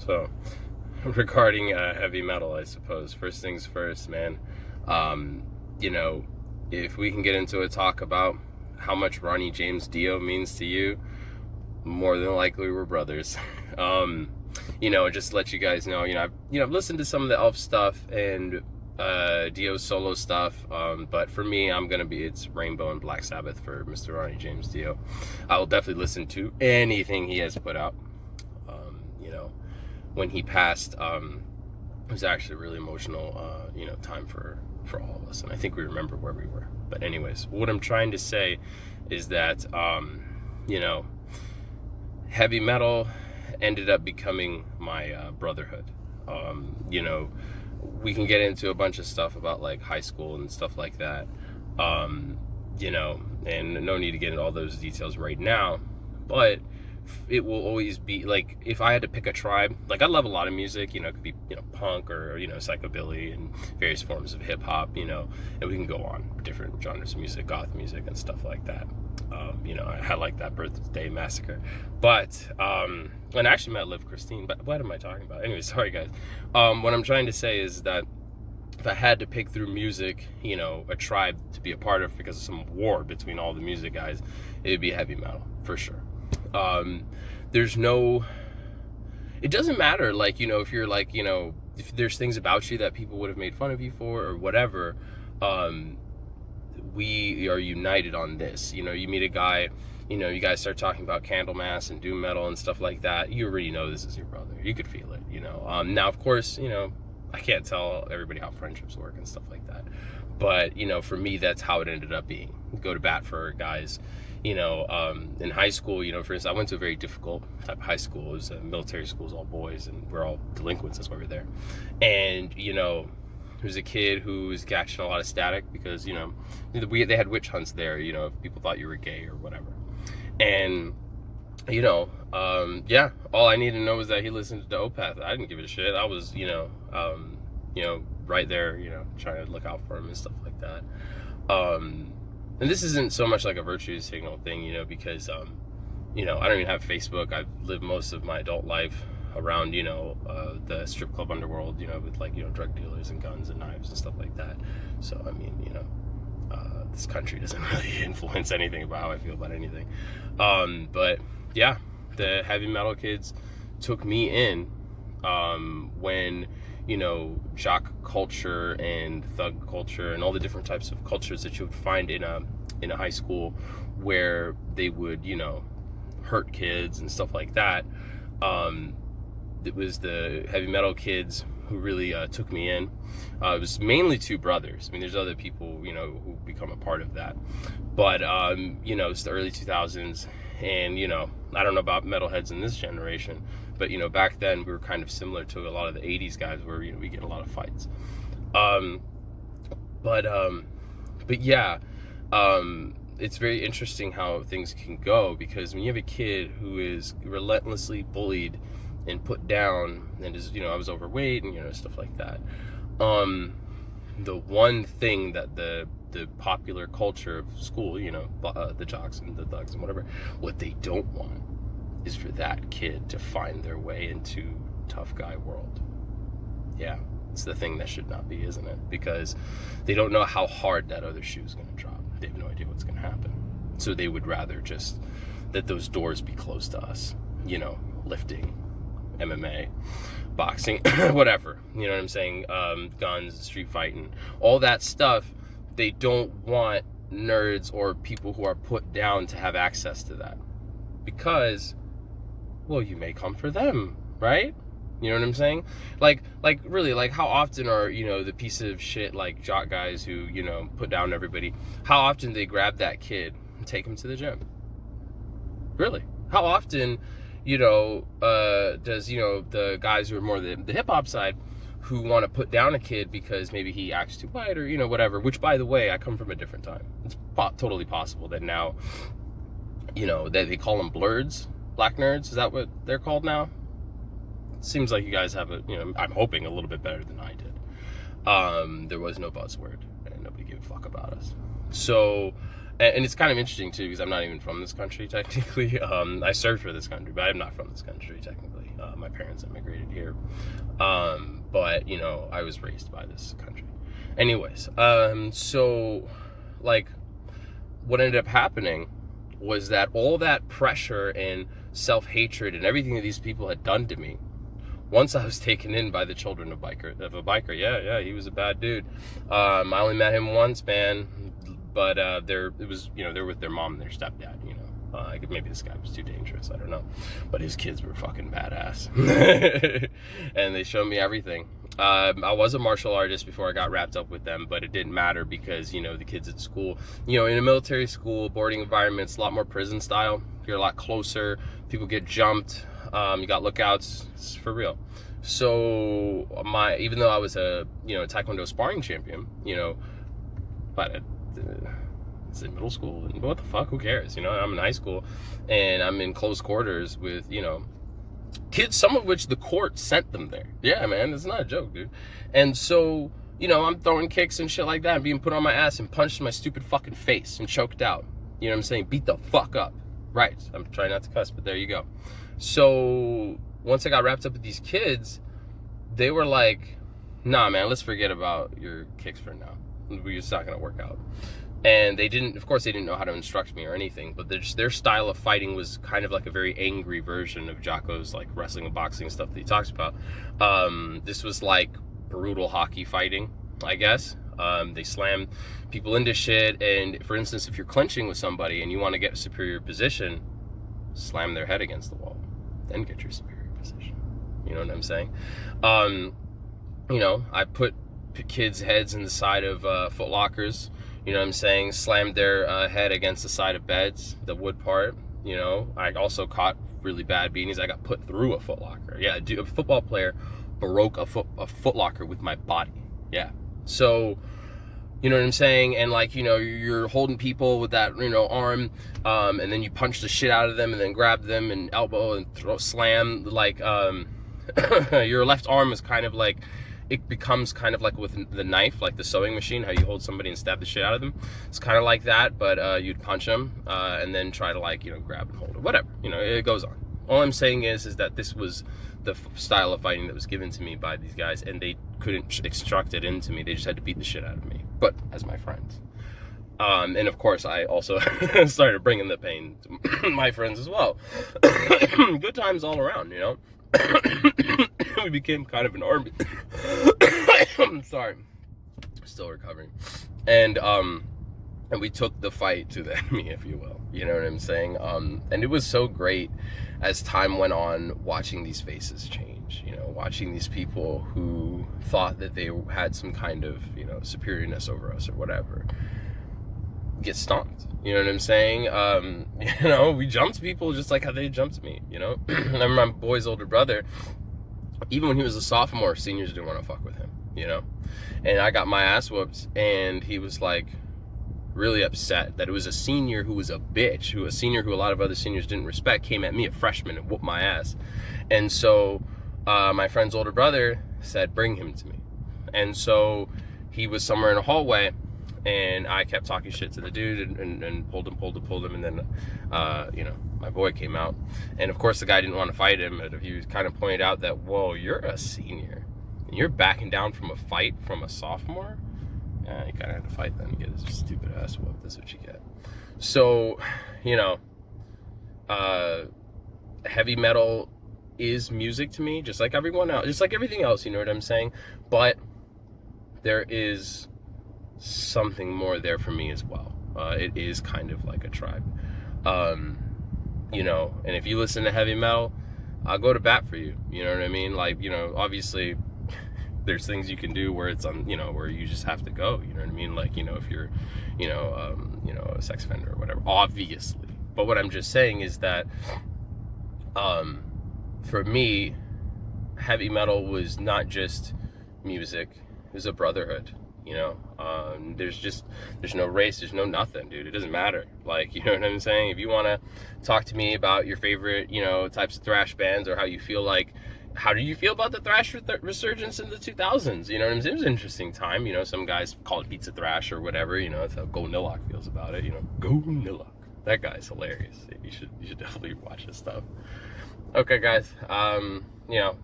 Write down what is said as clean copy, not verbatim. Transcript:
So, regarding heavy metal, I suppose, first things first, man. You know, if we can get into a talk about how much Ronnie James Dio means to you, more than likely we're brothers. Just to let you guys know, I've listened to some of the Elf stuff and Dio's solo stuff, but for me, it's Rainbow and Black Sabbath for Mr. Ronnie James Dio. I will definitely listen to anything he has put out. When he passed, it was actually a really emotional, time for all of us, and I think we remember where we were. But anyways, what I'm trying to say is that, heavy metal ended up becoming my brotherhood. We can get into a bunch of stuff about like high school and stuff like that, and no need to get into all those details right now, but it will always be like, if I had to pick a tribe, like I love a lot of music, it could be, punk or, psychobilly and various forms of hip hop, and we can go on different genres of music, goth music and stuff like that. I had like that Birthday Massacre, but, and I actually met Liv Christine, but what am I talking about? Anyway, sorry guys. What I'm trying to say is that if I had to pick through music, a tribe to be a part of because of some war between all the music guys, it would be heavy metal for sure. It doesn't matter, like, if you're like, if there's things about you that people would have made fun of you for or whatever, we are united on this. You meet a guy, you guys start talking about Candlemass and doom metal and stuff like that, you already know this is your brother. You could feel it, now of course, I can't tell everybody how friendships work and stuff like that, but for me, that's how it ended up being. Go to bat for guys. In high school, for instance, I went to a very difficult type of high school. It was a military school, it was all boys, and we're all delinquents, that's why we're there. And, there was a kid who was catching a lot of static because, they had witch hunts there, if people thought you were gay or whatever. And, all I needed to know was that he listened to Opeth. I didn't give it a shit. I was, right there, trying to look out for him and stuff like that. And this isn't so much like a virtue signal thing, because, I don't even have Facebook. I've lived most of my adult life around, the strip club underworld, with like, drug dealers and guns and knives and stuff like that. So, I mean, this country doesn't really influence anything about how I feel about anything. But yeah, the heavy metal kids took me in, when, jock culture and thug culture and all the different types of cultures that you would find in a high school where they would, hurt kids and stuff like that. It was the heavy metal kids who really took me in. It was mainly two brothers. I mean, there's other people, who become a part of that. But, it's the early 2000s, and, I don't know about metalheads in this generation, but, back then we were kind of similar to a lot of the 80s guys where, we get a lot of fights. But yeah, it's very interesting how things can go, because when you have a kid who is relentlessly bullied and put down and is, I was overweight and, stuff like that. The one thing that the popular culture of school, the jocks and the thugs and whatever, what they don't want is for that kid to find their way into tough guy world. Yeah, it's the thing that should not be, isn't it? Because they don't know how hard that other shoe is going to drop. They have no idea what's going to happen. So they would rather just that those doors be closed to us, lifting, MMA, boxing, whatever, you know what I'm saying? Guns, street fighting, all that stuff. They don't want nerds or people who are put down to have access to that, because, well, you may come for them, right? You know what I'm saying? Like really, like how often are, the piece of shit, like jock guys who, put down everybody, how often they grab that kid and take him to the gym? Really? How often, does, the guys who are more the hip hop side, who want to put down a kid because maybe he acts too white or, whatever, which, by the way, I come from a different time. It's totally possible that now, that they call them blurs, black nerds. Is that what they're called now? Seems like you guys have I'm hoping a little bit better than I did. There was no buzzword and nobody gave a fuck about us. So, and it's kind of interesting too, because I'm not even from this country technically. I served for this country, but I'm not from this country technically. my parents immigrated here. But, you know, I was raised by this country. Anyways, so, like, what ended up happening was that all that pressure and self-hatred and everything that these people had done to me, once I was taken in by the children of a biker, yeah, he was a bad dude. I only met him once, man, but they're with their mom and their stepdad, you know. Maybe this guy was too dangerous, I don't know. But his kids were fucking badass. And they showed me everything. I was a martial artist before I got wrapped up with them, but it didn't matter because, you know, the kids at school, you know, in a military school, boarding environment, it's a lot more prison style. You're a lot closer. People get jumped. You got lookouts. It's for real. So even though I was a, you know, Taekwondo sparring champion, you know, but it's in middle school, and what the fuck, who cares? You know, I'm in high school, and I'm in close quarters with, you know, kids, some of which the court sent them there. Yeah, man, it's not a joke, dude. And so, you know, I'm throwing kicks and shit like that, and being put on my ass and punched in my stupid fucking face and choked out. You know what I'm saying? Beat the fuck up. Right. I'm trying not to cuss, but there you go. So once I got wrapped up with these kids, they were like, nah, man, let's forget about your kicks for now. It's not going to work out. And they didn't know how to instruct me or anything, but their style of fighting was kind of like a very angry version of Jocko's, like, wrestling and boxing stuff that he talks about. This was like brutal hockey fighting, I guess. They slam people into shit, and for instance, if you're clinching with somebody and you want to get a superior position, slam their head against the wall, then get your superior position. You know what I'm saying? You know, I put kids' heads in the side of Foot Lockers. You know what I'm saying? Slammed their head against the side of beds, the wood part. You know, I also caught really bad beatings. I got put through a Foot Locker. Yeah, a football player broke a Foot Locker with my body. Yeah. So, you know what I'm saying? And, like, you know, you're holding people with that, you know, arm, and then you punch the shit out of them and then grab them and elbow and slam. Like, your left arm is kind of like, it becomes kind of like with the knife, like the sewing machine, how you hold somebody and stab the shit out of them. It's kind of like that, but you'd punch them and then try to, like, you know, grab and hold it, whatever. You know, it goes on. All I'm saying is that this was the style of fighting that was given to me by these guys, and they couldn't instruct it into me. They just had to beat the shit out of me, but as my friends. And of course, I also started bringing the pain to my friends as well. Good times all around, you know. We became kind of an army. I'm sorry, still recovering. And we took the fight to the enemy, if you will. You know what I'm saying? And it was so great as time went on, watching these faces change. You know, watching these people who thought that they had some kind of, you know, superiorness over us or whatever, get stomped. You know what I'm saying? You know, we jumped people just like how they jumped me, you know? I remember my boy's older brother, even when he was a sophomore, seniors didn't want to fuck with him, you know? And I got my ass whooped, and he was, like, really upset that it was a senior who was a bitch, a senior who a lot of other seniors didn't respect, came at me, a freshman, and whooped my ass. And so my friend's older brother said, bring him to me. And so he was somewhere in a hallway, and I kept talking shit to the dude and pulled him, and then, you know, my boy came out. And of course the guy didn't want to fight him, but he kind of pointed out that, whoa, you're a senior, and you're backing down from a fight from a sophomore? Yeah, he kind of had to fight then to get his stupid ass whooped. That's what you get. So, you know, heavy metal is music to me, just like everyone else, just like everything else, you know what I'm saying? But there is something more there for me as well. It is kind of like a tribe. You know, and if you listen to heavy metal, I'll go to bat for you. You know what I mean? Like, you know, obviously there's things you can do where it's on, you know, where you just have to go. You know what I mean? Like, you know, if you're, you know, a sex offender or whatever, obviously. But what I'm just saying is that, for me, heavy metal was not just music. It was a brotherhood. You know, there's no race, there's no nothing, dude. It doesn't matter. Like, you know what I'm saying? If you want to talk to me about your favorite, you know, types of thrash bands, or how do you feel about the thrash resurgence in the 2000s? You know what I'm saying? It was an interesting time. You know, some guys call it pizza thrash or whatever. You know, that's how Go Nillock feels about it. You know, Go Nillock. That guy's hilarious. You should definitely watch his stuff. Okay, guys. you know,